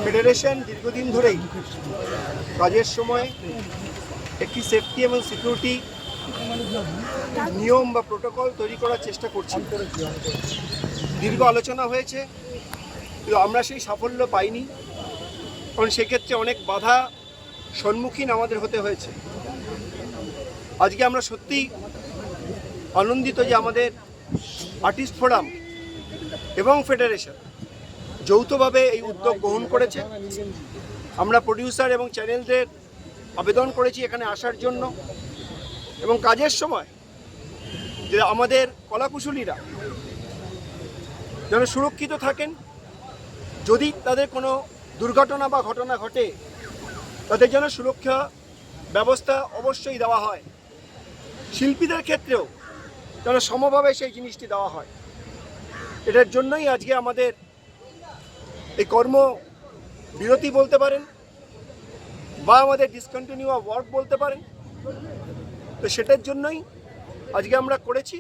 Federation দীর্ঘদিন ধরেই কাজের সময় একটি সেফটি এবং সিকিউরিটি নিয়ম বা প্রোটোকল তৈরি করার চেষ্টা করছি। দীর্ঘ আলোচনা হয়েছে, কিন্তু আমরা সেই সাফল্য পাইনি, কারণ সেক্ষেত্রে অনেক বাধা সম্মুখীন আমাদের হতে হয়েছে। আজকে আমরা সত্যিই আনন্দিত যে আমাদের আর্টিস্ট ফোরাম এবং ফেডারেশন যৌথভাবে এই উদ্যোগ গ্রহণ করেছে। আমরা প্রডিউসার এবং চ্যানেলদের আবেদন করেছি এখানে আসার জন্য, এবং কাজের সময় যে আমাদের কলাকুশলীরা যেন সুরক্ষিত থাকেন। যদি তাদের কোনো দুর্ঘটনা বা ঘটনা ঘটে, তাদের যেন সুরক্ষা ব্যবস্থা অবশ্যই দেওয়া হয়। শিল্পীদের ক্ষেত্রেও যেন সমভাবে সেই জিনিসটি দেওয়া হয়। এটার জন্যই আজকে আমাদের এই কর্মবিরতি বলতে পারেন বা আমাদের ডিসকন্টিনিউ অফ ওয়ার্ক বলতে পারেন। তো সেটার জন্যই আজকে আমরা করেছি,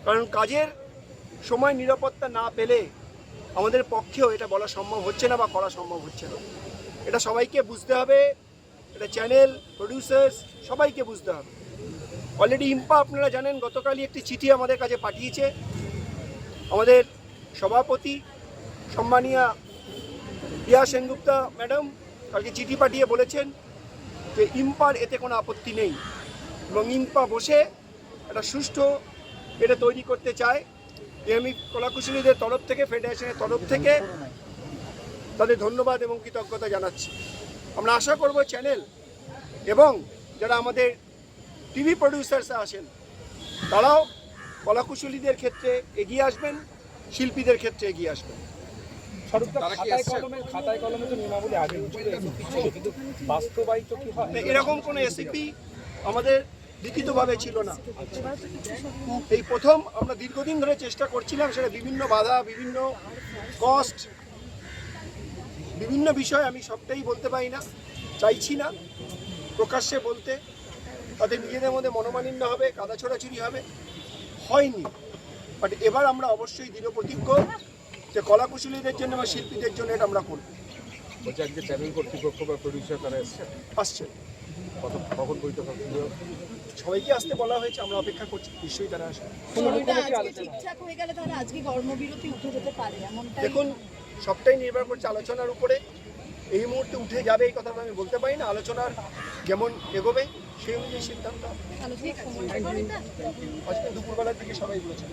কারণ কাজের সময় নিরাপত্তা না পেলে আমাদের পক্ষেও এটা বলা সম্ভব হচ্ছে না বা করা সম্ভব হচ্ছে না। এটা সবাইকে বুঝতে হবে, এটা চ্যানেল প্রডিউসার্স সবাইকে বুঝতে হবে। অলরেডি ইম্পা আপনারা জানেন গতকালই একটি চিঠি আমাদের কাছে পাঠিয়েছে। আমাদের সভাপতি সম্মানীয়া প্রিয়া সেনগুপ্তা ম্যাডাম কালকে চিঠি পাঠিয়ে বলেছেন যে ইম্পার এতে কোনো আপত্তি নেই, এবং ইম্পা বসে একটা সুষ্ঠু এটা তৈরি করতে চায়। আমি কলাকুশলীদের তরফ থেকে, ফেডারেশনের তরফ থেকে তাদের ধন্যবাদ এবং কৃতজ্ঞতা জানাচ্ছি। আমরা আশা করব চ্যানেল এবং যারা আমাদের টিভি প্রডিউসার্স আসেন তারাও কলাকুশলীদের ক্ষেত্রে এগিয়ে আসবেন, শিল্পীদের ক্ষেত্রে এগিয়ে আসবেন। এরকম কোনো এসিপি আমাদের লিখিতভাবে ছিল না। এই প্রথম আমরা দীর্ঘদিন ধরে চেষ্টা করছিলাম, সেটা বিভিন্ন বাধা, বিভিন্ন কস্ট, বিভিন্ন বিষয় আমি সবটাই বলতে পারি না, চাইছি না প্রকাশ্যে বলতে। তাদের নিজেদের মধ্যে মনোমালিন্য হবে, কাদা ছোড়াছুড়ি হবে, হয়নি। বাট এবার আমরা অবশ্যই দৃঢ় প্রতিজ্ঞ যে কলাকুশলীদের জন্য বা শিল্পীদের জন্য এটা আমরা করব। চ্যানেল কর্তৃপক্ষ বা প্রডিউসার তারা আসছে, কখন বৈঠক সবাইকে আসতে বলা হয়েছে, আমরা অপেক্ষা করছি, নিশ্চয়ই তারা আসবে। দেখুন, সবটাই নির্ভর করছে আলোচনার উপরে। এই মুহূর্তে উঠে যাবে এই কথাটা আমি বলতে পারি না। আলোচনার যেমন এগোবে সেই অনুযায়ী সিদ্ধান্ত। আজকে দুপুরবেলার দিকে সবাই বলেছেন।